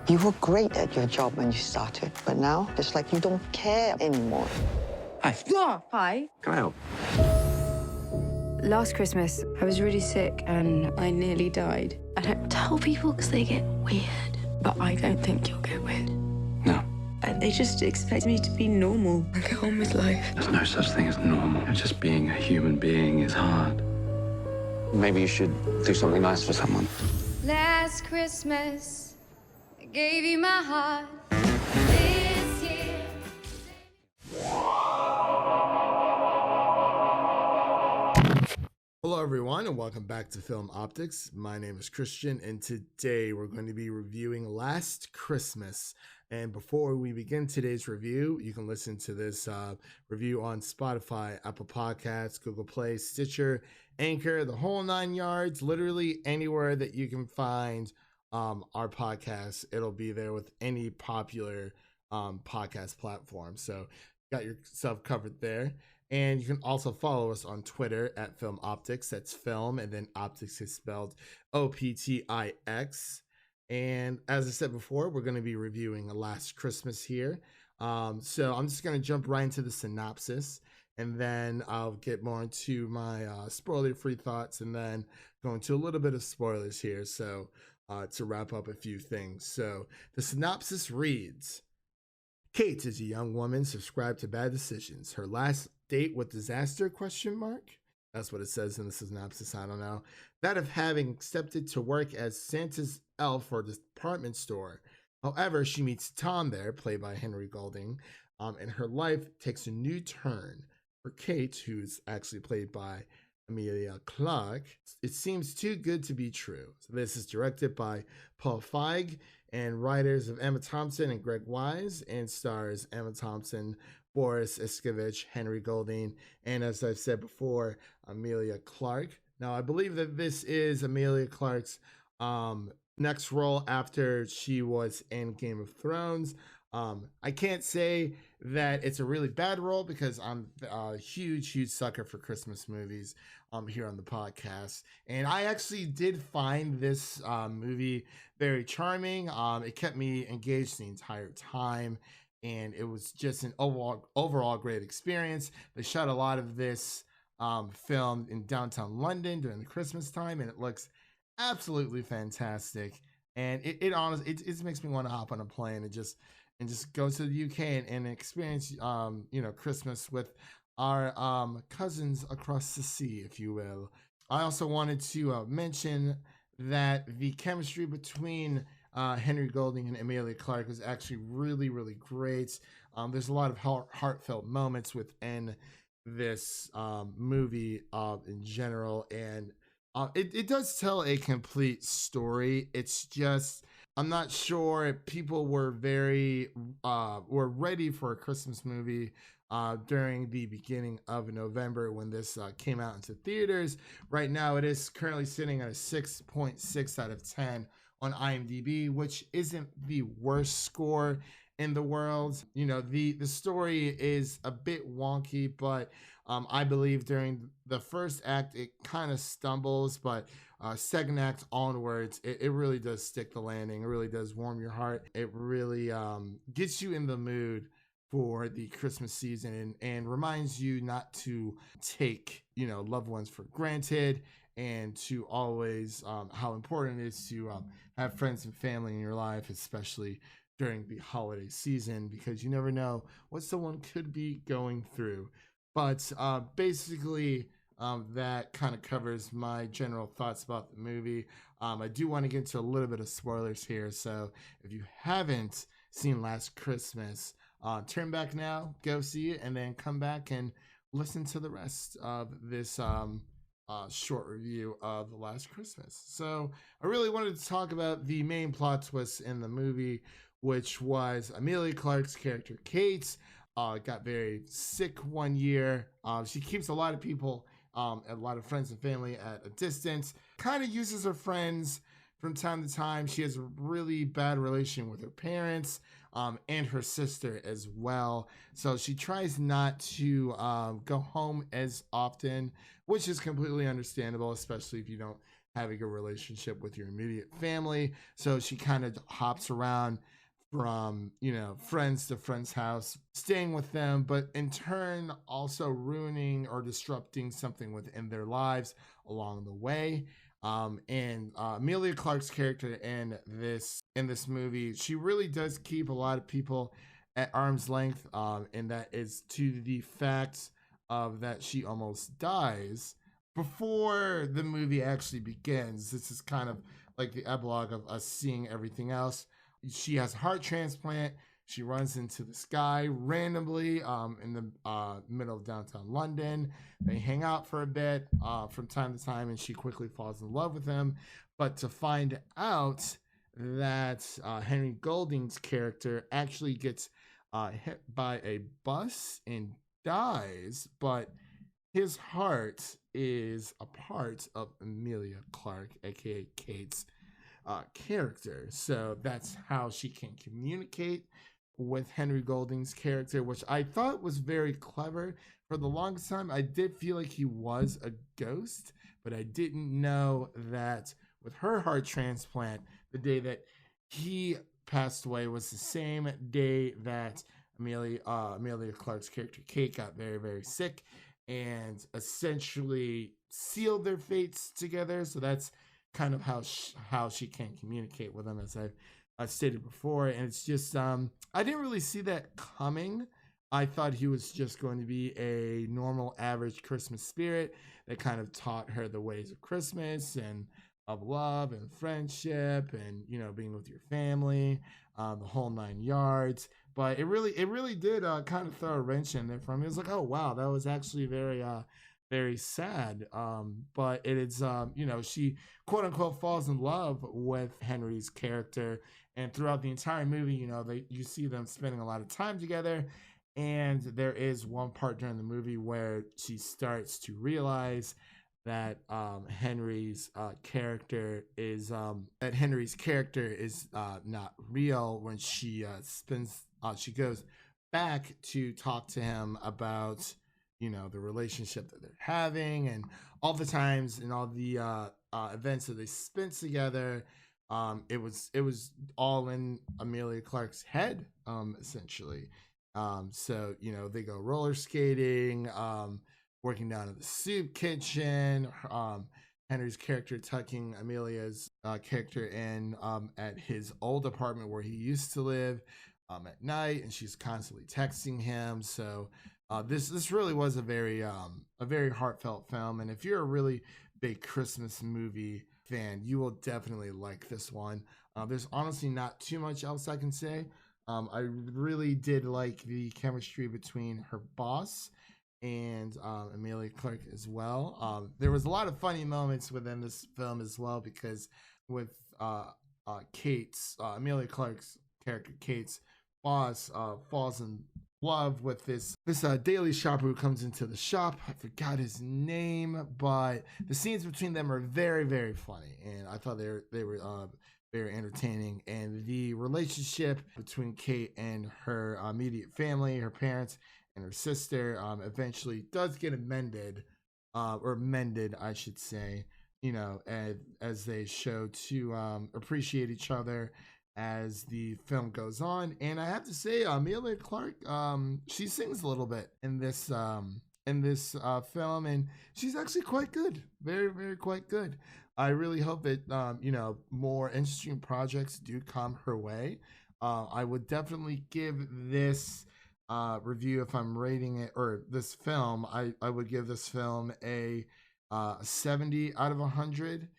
You were great at your job when you started, but now it's like you don't care anymore. Hi. Oh, hi. Can I help? Last Christmas, I was really sick and I nearly died. I don't tell people because they get weird, but I don't think you'll get weird. No. And they just expect me to be normal and get on with life. There's no such thing as normal. Just being a human being is hard. Maybe you should do something nice for someone. Last Christmas, I gave you my heart. This year. Hello everyone and welcome back to Film Optics. My name is Christian and today we're going to be reviewing Last Christmas. And before we begin today's review, you can listen to this review on Spotify, Apple Podcasts, Google Play, Stitcher, Anchor, the whole 9 yards, literally anywhere that you can find our podcast. It'll be there with any popular podcast platform. So got yourself covered there. And you can also follow us on Twitter at Film Optics. That's film, and then optics is spelled OPTIX. And as I said before, we're going to be reviewing Last Christmas here. So I'm just going to jump right into the synopsis, and then I'll get more into my spoiler-free thoughts, and then go into a little bit of spoilers here. So to wrap up a few things. So the synopsis reads: Kate is a young woman subscribed to bad decisions. Her last date with disaster, ? That's what it says in the synopsis. I don't know. That of having accepted to work as Santa's elf for the department store. However, she meets Tom there, played by Henry Golding, and her life takes a new turn. For Kate, who's actually played by Emilia Clarke, it seems too good to be true. So this is directed by Paul Feig and writers of Emma Thompson and Greg Wise, and stars Emma Thompson, Boris Iskevich, Henry Golding, and as I've said before, Emilia Clarke. Now, I believe that this is Emilia Clarke's next role after she was in Game of Thrones. I can't say that it's a really bad role because I'm a huge sucker for Christmas movies here on the podcast. And I actually did find this movie very charming. It kept me engaged the entire time, and it was just an overall great experience. They shot a lot of this film in downtown London during the Christmas time, and it looks absolutely fantastic. And it honestly, it makes me want to hop on a plane and just go to the UK and experience Christmas with our cousins across the sea, if you will. I also wanted to mention that the chemistry between Henry Golding and Emilia Clarke was actually really great. There's a lot of heartfelt moments within this movie in general, and it does tell a complete story. It's just, I'm not sure people were ready for a Christmas movie during the beginning of November when this came out into theaters. Right now, it is currently sitting at a 6.6 out of 10 on IMDb, which isn't the worst score in the world. You know, the story is a bit wonky, but I believe during the first act it kind of stumbles, but second act onwards it really does stick the landing. It really does warm your heart. It really gets you in the mood for the Christmas season, and reminds you not to take loved ones for granted, and to always how important it is to have friends and family in your life, especially during the holiday season, because you never know what someone could be going through. But basically, that kind of covers my general thoughts about the movie. I do want to get into a little bit of spoilers here, so if you haven't seen Last Christmas, turn back now, go see it, and then come back and listen to the rest of this short review of The Last Christmas. So I really wanted to talk about the main plot twist in the movie, which was Emilia Clarke's character Kate got very sick one year. She keeps a lot of people, a lot of friends and family at a distance, kind of uses her friends from time to time. She has a really bad relation with her parents and her sister as well. So she tries not to go home as often, which is completely understandable, especially if you don't having a relationship with your immediate family. So she kind of hops around from, you know, friends to friend's house, staying with them, but in turn also ruining or disrupting something within their lives along the way. And Emilia Clarke's character in this movie, she really does keep a lot of people at arm's length, and that is to the fact of that she almost dies before the movie actually begins. This is kind of like the epilogue of us seeing everything else. She has a heart transplant. She runs into this guy randomly in the middle of downtown London. They hang out for a bit from time to time, and she quickly falls in love with him. But to find out that Henry Golding's character actually gets hit by a bus and dies, but his heart is a part of Emilia Clarke, aka Kate's character. So that's how she can communicate with Henry Golding's character, which I thought was very clever. For the longest time, I did feel like he was a ghost, but I didn't know that with her heart transplant, the day that he passed away was the same day that Emilia Clarke's character Kate got very, very sick and essentially sealed their fates together. So that's kind of how she can communicate with them, as I've stated before. And it's just I didn't really see that coming. I thought he was just going to be a normal average Christmas spirit that kind of taught her the ways of Christmas and of love and friendship and, you know, being with your family, the whole 9 yards. But it really did kind of throw a wrench in there for me. It was like, oh wow, that was actually very sad. But it is, you know, she quote unquote falls in love with Henry's character, and throughout the entire movie, you know, you see them spending a lot of time together. And there is one part during the movie where she starts to realize that Henry's character is not real when she she goes back to talk to him about, you know, the relationship that they're having and all the times and all the events that they spent together. It was all in Emilia Clarke's head, essentially. So, you know, they go roller skating, working down at the soup kitchen, Henry's character tucking Emilia's character in at his old apartment where he used to live at night, and she's constantly texting him. So this really was a very heartfelt film, and if you're a really big Christmas movie fan, you will definitely like this one. There's honestly not too much else I can say. I really did like the chemistry between her boss and Emilia Clarke as well. There was a lot of funny moments within this film as well, because with Emilia Clarke's character Kate's boss falls in love with this daily shopper who comes into the shop. I forgot his name, but the scenes between them are very, very funny, and I thought they were very entertaining. And the relationship between Kate and her immediate family, her parents and her sister, eventually does get mended, I should say, you know, as they show to appreciate each other as the film goes on. And I have to say, Emilia Clarke, she sings a little bit in this film, and she's actually quite good, very, very quite good. I really hope that you know, more interesting projects do come her way. I would definitely give this review, if I'm rating it, or this film, I would give this film a 70 out of 100,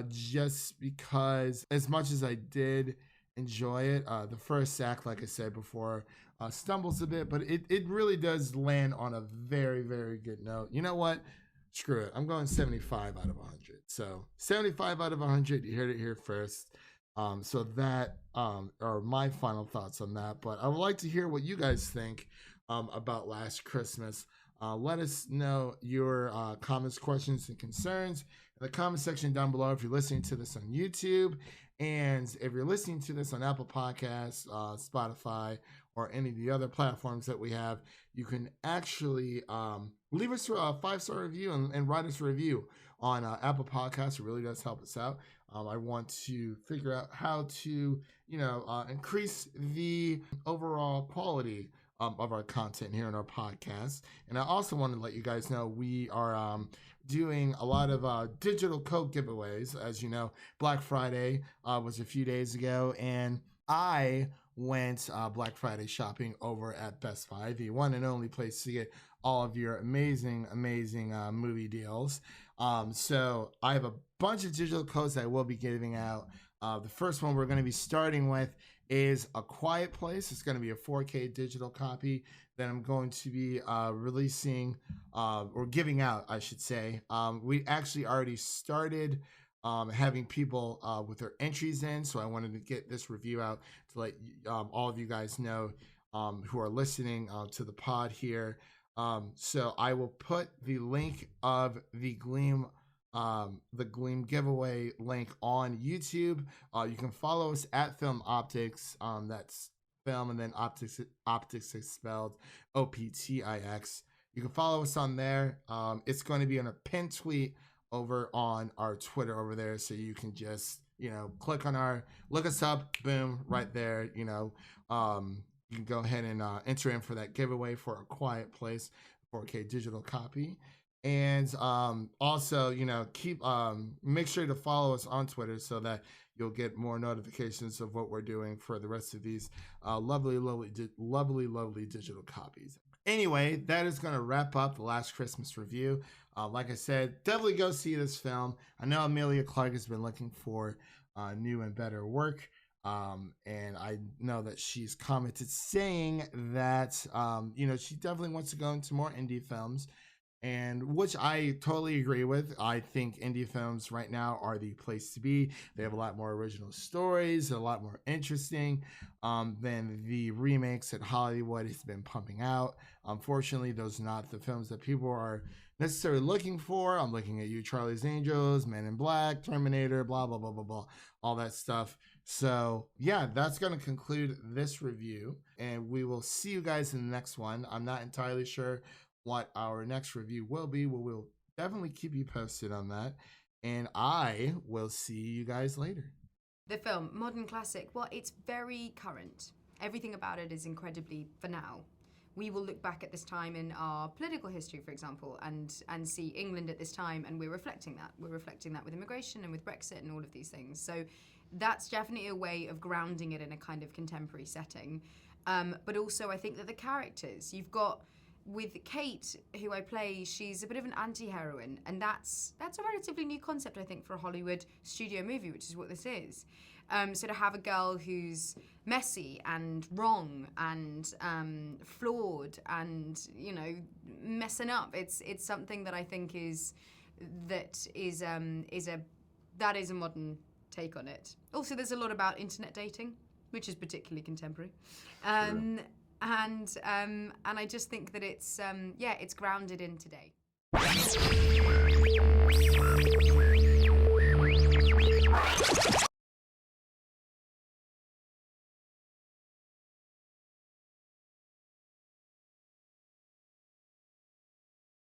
just because, as much as I did enjoy it, the first act, like I said before, stumbles a bit, but it really does land on a very, very good note. You know what? Screw it. I'm going 75 out of 100. So 75 out of 100. You heard it here first. So that are my final thoughts on that. But I would like to hear what you guys think about Last Christmas. Let us know your comments, questions, and concerns in the comment section down below if you're listening to this on YouTube. And if you're listening to this on Apple Podcasts, Spotify, or any of the other platforms that we have, you can actually leave us a 5-star review and write us a review on Apple Podcasts. It really does help us out. I want to figure out how to, increase the overall quality of our content here in our podcast. And I also want to let you guys know we are doing a lot of digital code giveaways. As you know, Black Friday was a few days ago, and I went Black Friday shopping over at Best Buy, the one and only place to get all of your amazing movie deals. So I have a bunch of digital codes that I will be giving out. The first one we're going to be starting with is A Quiet Place. It's going to be a 4K digital copy that I'm going to be releasing or giving out, I should say. We actually already started having people with their entries in, so I wanted to get this review out to let all of you guys know who are listening to the pod here. So I will put the link of the Gleam giveaway link on YouTube. You can follow us at Film Optics. That's film and then optics is spelled OPTIX. You can follow us on there. It's going to be on a pinned tweet over on our Twitter over there, so you can just click on look us up, boom, right there. You can go ahead and enter in for that giveaway for A Quiet Place 4K digital copy. And also, make sure to follow us on Twitter so that you'll get more notifications of what we're doing for the rest of these lovely digital copies. Anyway, that is going to wrap up the Last Christmas review. Like I said, definitely go see this film. I know Emilia Clarke has been looking for new and better work. And I know that she's commented saying that, she definitely wants to go into more indie films. And which I totally agree with. I think indie films right now are the place to be. They have a lot more original stories, a lot more interesting than the remakes that Hollywood has been pumping out. Unfortunately, those are not the films that people are necessarily looking for. I'm looking at you, Charlie's Angels, Men in Black, Terminator, blah, blah, blah, blah, blah, all that stuff. So yeah, that's going to conclude this review, and we will see you guys in the next one. I'm not entirely sure what our next review will be. We'll definitely keep you posted on that, and I will see you guys later. The film, modern classic, well, it's very current. Everything about it is incredibly for now. We will look back at this time in our political history, for example, and see England at this time, and we're reflecting that. We're reflecting that with immigration and with Brexit and all of these things. So that's definitely a way of grounding it in a kind of contemporary setting. But also I think that the characters, you've got, with Kate, who I play, she's a bit of an anti-heroine, and that's a relatively new concept, I think, for a Hollywood studio movie, which is what this is. So to have a girl who's messy and wrong and flawed and messing up, it's something that I think is a modern take on it. Also, there's a lot about internet dating, which is particularly contemporary. Sure. And I just think that it's grounded in today.